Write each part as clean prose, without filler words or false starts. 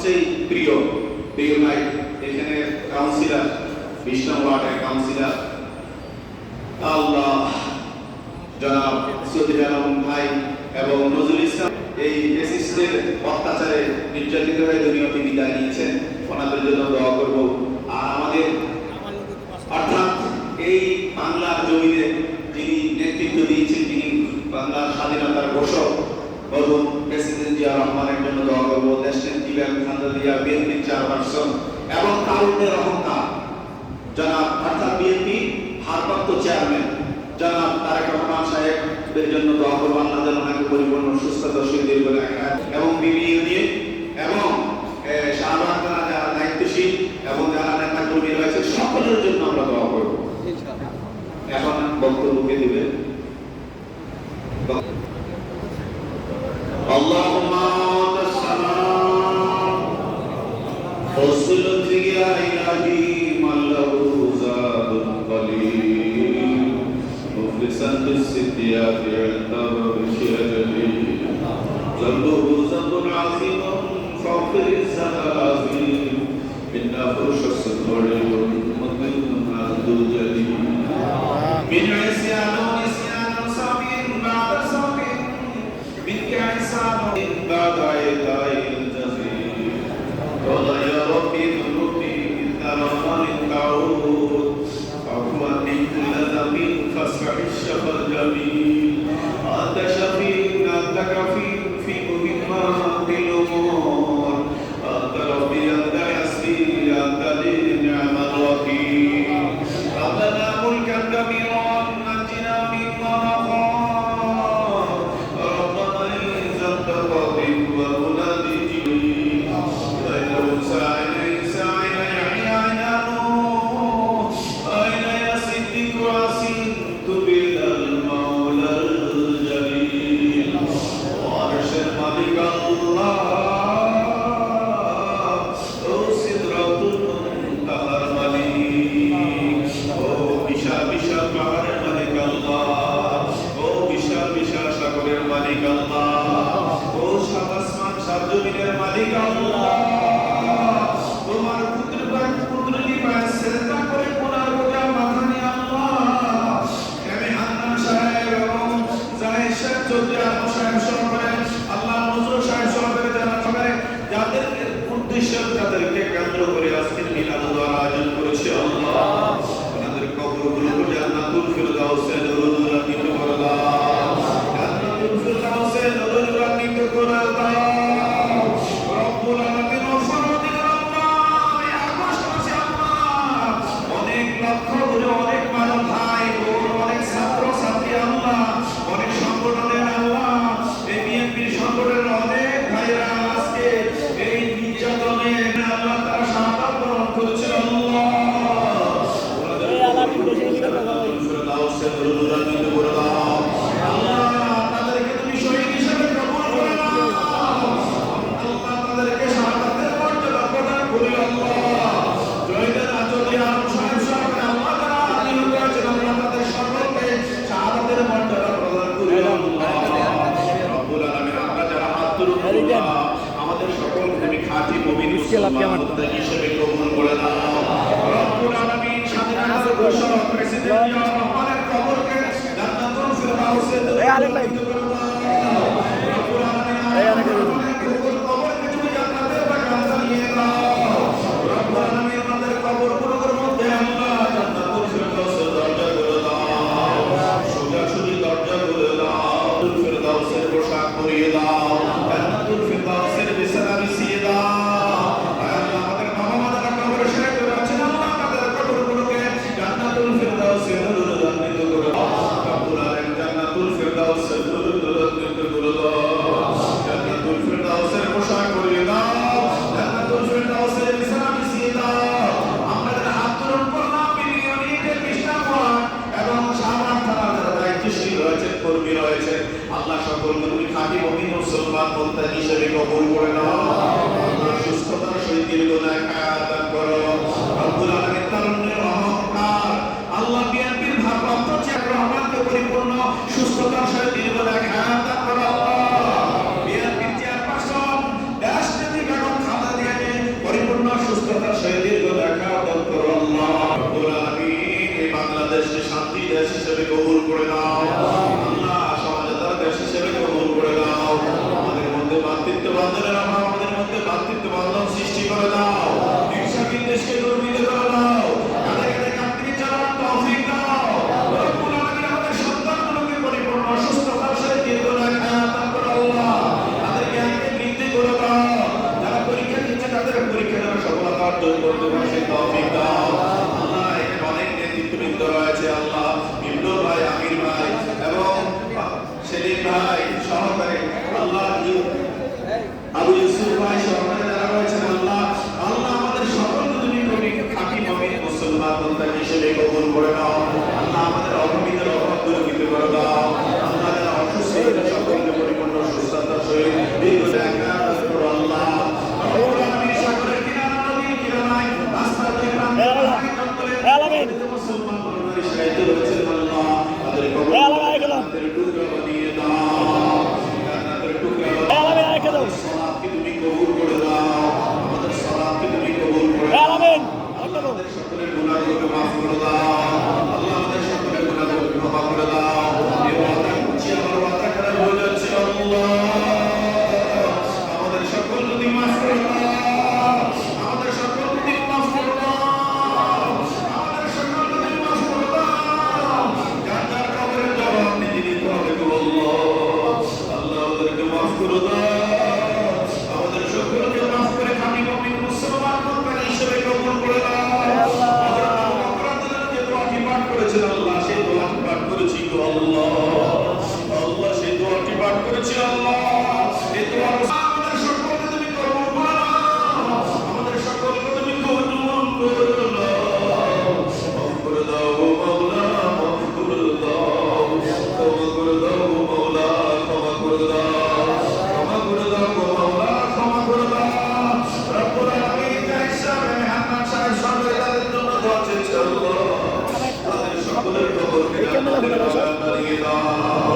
সবচেয়ে প্রিয় প্রিয় ভাই এখানে কাউন্সিলর 20 নম্বর ওয়ার্ডের কাউন্সিলর আল্লাহ জনাব সৌদি আলম ভাই এবং নজরুল ইসলাম এই ফ্যাসিস্টদের অত্যাচারে নির্যাতিত হয়ে দুনিয়াতে বিদায় নিয়েছেন, ওনাদের জন্য দোয়া করব। আর আমাদের অর্থাৎ এই বাংলার জমিনে যিনি নেতৃত্ব দিয়েছেন, যিনি বাংলার স্বাধীনতার ঘোষক মরহুম প্রেসিডেন্ট জিয়া রহমানের জন্য দোয়া করব। দেশনেত্রী বেগম খালেদা জিয়া, বিএনপির চেয়ারপারসন এবং তারুণ্যের অহংকার জনাব অর্থাৎ বিএনপি ভারপ্রাপ্ত চেয়ারম্যান জনাব তারেক রহমান সাহেবের জন্য দোয়া করব। আল্লাহ যেন ওনাকে পরিপূর্ণ সুস্থতা দীর্ঘ রাখেন এবং বিবি ইউনিয়ন এবং শাহবাগ থানা যারা দায়িত্বশীল এবং যারা নেতা কর্মী রয়েছে সকলের জন্য আমরা দোয়া করব। এখন বক্তব্যকে দিবেন আল্লাহুম্মা তাসালাম ওয়াসসাল্লাতু ইয়া ইলাহি মাল্লাহু যাদুল কলিল মুফলিসান বিসিদ্দিয়াতি ইনদাহু বিশিয়াতি যামবুহু যামবুন আযীমুন ফাগফিরিz যালাযিম ইন্নাহু শাসসুরুল মুদমিনুন আযুল জালিল মিন ইসয়ান ইসয়ান সাবিন বা'দা সাবিন منك عصام بعد عيداء الجزيل قضى يا ربي ذنوبي مثل رمال تعود عفوا من كل ذنب فاصفح الشفا الجميل أنت شفيع أنت كفيل في مهمات الأمور أنت ربي أنت حسبي أنت لي نعم الوكيل ربنا ملكا كبيرا نجنا مما نخاف মালিক আল্লাহ তোমার পুত্রটি পায় সেজদা করে কোনার গোটা মাথা নিয়ে আল্লাহ আমি হান্নান সাহেব এবং জাহিদ সাহেব চৌধুরী আলম সাহেব সহকারে আল্লাহ নজরুল সাহেব সহকারে যারা সহকারে যাদের উদ্দেশ্য তাদেরকে কেন্দ্র করে আজকের মিলাদুল আয়োজন করেছে আল্লাহ ওনাদের কবরগুলোকে জান্নাতুল ফিরদাউসে নুরান্বিত করে দাও, জান্নাতুল ফিরদাউসে নুরান্বিত করে দাও। অনেক মানব ভাই অনেক ছাত্র ছাত্রী আল্লাহ অনেক সংগঠনের আল্লাহ এই বিএনপির সংগঠনের অনেক ভাইরা আজকে এই নির্যাতনে আল্লাহ তারা শাহাদাত বরণ করেছে আল্লাহ তাদেরকে তুমি শহীদ হিসেবে কবুল করে নাও আল্লাহ তাদেরকে শাহাদাতের মর্যাদা প্রদান করে আল্লাহ জয়দের আচরণে আরো আমাদের সকলকে তুমি খাঁটি মুমিন মুসলমান হিসেবে কবুল করে নাও রব্বুল আলামিন স্বাধীনতার ঘোষক প্রেসিডেন্ট জিয়া রহমানের কবরকে জান্নাতুল ফিরদাউসে দাখিল করে দাও রব্বুল আলামিন কবরকে তুমি জান্নাতের বাগান বানিয়ে দাও রব্বুল আলামিন আমাদের কবরগুলোর মধ্যে আল্লাহ জান্নাতুল ফিরদাউসের দরজা করে দাও সোজাসুজি দরজা করে দাও ফিরদাউসের পোশাক পরিয়ে দাও জান্নাতুল ফিরদাউসের বিছানা বিছিয়ে দাও আল্লাহ আমাদের বাবা-মারা কবরে শরীফ আছেন আল্লাহ তাদের কবরগুলোকে জান্নাতুল ফিরদাউসের নুরান্বিত করে দাও রব্বুল আলামিন জান্নাতুল ফিরদাউসের নুরান্বিত করে দাও জান্নাতুল ফিরদাউসের পোশাক পরিয়ে দাও জান্নাতুল ফিরদাউসের বিছানা বিছিয়ে দাও আমাদের হাত ধরে করলাম বিলিয়নিকের বিষ্ণাপন এবং শাহবাগ থানার যারা দায়িত্বশীল রয়েছে কর্মী রয়েছে আল্লাহ সকলকে তুমি খাঁটি মুমিন মুসলমান বন্ধু হিসেবে কবুল করে নাও আল্লাহ সুস্থতার সহিত দীর্ঘায়ু দান করো রব্বুল আলামিন তারুণ্যের অহংকার আল্লাহ বিএনপির ভারপ্রাপ্ত চেয়ারম্যান রহমানকে পরিপূর্ণ সুস্থতার সহিত দীর্ঘায়ু দান করো আল্লাহ বিএনপির চেয়ারপারসন দেশনেত্রী বেগম খালেদা জিয়া বান্ধবের অভাব আমাদের মধ্যে ভ্রাতৃত্ব বন্ধন সৃষ্টি করে দাও। হিংসা বিদ্বেষকে দূরীভূত করে দাও। কাঁধে কাঁধে কাঁধে চালানোর তৌফিক দাও। রব্বুল আলামিন আমাদের সন্তানগুলোকে পরিপূর্ণ সুস্থতার সহিত দীর্ঘায়ু হায়াত দান করো আল্লাহ। তাদের জ্ঞানকে বৃদ্ধি করে দাও। যারা পরীক্ষা দিচ্ছে তাদের পরীক্ষা দ্বারা সফলতা অর্জন করতে পারে সেই তৌফিক দাও। আল্লাহ এখানে অনেক নেতৃত্ববৃন্দ রয়েছে আল্লাহ, বিপ্লব ভাই, আমির ভাই এবং সেলিম ভাই সহকারে আল্লাহ, আবু ইউসুফ ভাই সহকারে যারা রয়েছেন আল্লাহ, আল্লাহ আমাদের সকলকে তুমি খাঁটি মুমিন মুসলমান বান্দা হিসেবে কবুল করে নাও। আল্লাহ আমাদের অভাবীদের অভাব দূরীভূত করে দাও। আল্লাহ যারা অসুস্থ সকলকে পরিপূর্ণ সুস্থতার সহিত দীর্ঘায়ু দান করো আল্লাহ। আমি সকলের কিনারা নদীর কিনারায় রাস্তা দিয়ে মুসলমান পরিবারের সাহায্য রয়েছেন আল্লাহ, তাদের কবর তাদের টুকরা বানিয়ে দাও। তাদের টুকরা সালাতকে তুমি কবুল করে দাও। আমাদের সালাতকে তুমি কবুল করে দাও। আমাদের সকলের গুনাহগুলোকে মাফ করে দাও। আল্লাহ আমাদের সকলের গুনাহগুলোকে ক্ষমা করে দাও। এই ওয়াদা করছি, আমার ওয়াদা খারাপ হয়ে যাচ্ছে আল্লাহ, আমাদের সকলকে তুমি মাফ করে দাও। আমাদের সকলকে তুমি মাফ করে দাও। আমাদের সকলকে তুমি মাফ করে দাও। যার যার কবরের জবাব নিজে দিতে হবে গো আল্লাহ। আল্লাহ আমাদেরকে মাফ করে দাও। আমাদের সকলকে মাফ করে খাঁটি মুমিন মুসলমান বান্দা হিসেবে কবুল করে দাও। যে দোয়াটি পাঠ করেছেন আল্লাহ, সেই দোয়াটি পাঠ করেছি গো আল্লাহ। আল্লাহ সেই দোয়াটি পাঠ করেছি আল্লাহ। এই দোয়া আমাদের সকলকে তুমি কবুল করে নাও। আমাদের সকলকে তুমি কবুল করে নাও। মাফ করে দাও গো মাওলা, মাফ করে দাও। ক্ষমা করে দাও গো মাওলা, ক্ষমা করে দাও। ক্ষমা করে দাও গো মাওলা, ক্ষমা করে দাও। রব্বুল আলামিন হিসাবে হান্নান সাহেব সরকার তাদের জন্য দোয়া চেয়েছে আল্লাহ। তাদের সকলের কবরকে জান্নাতের বানিয়ে দাও।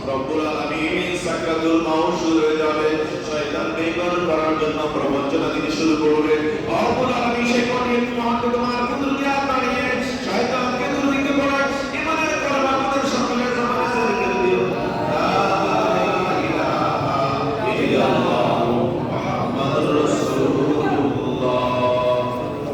রব্বুল আলামিন সাকরাতুল মাউত শুরু হয়ে যাবে, শয়তান বেঈমান করার জন্য প্রবঞ্চনা দিতে শুরু করবে। রব্বুল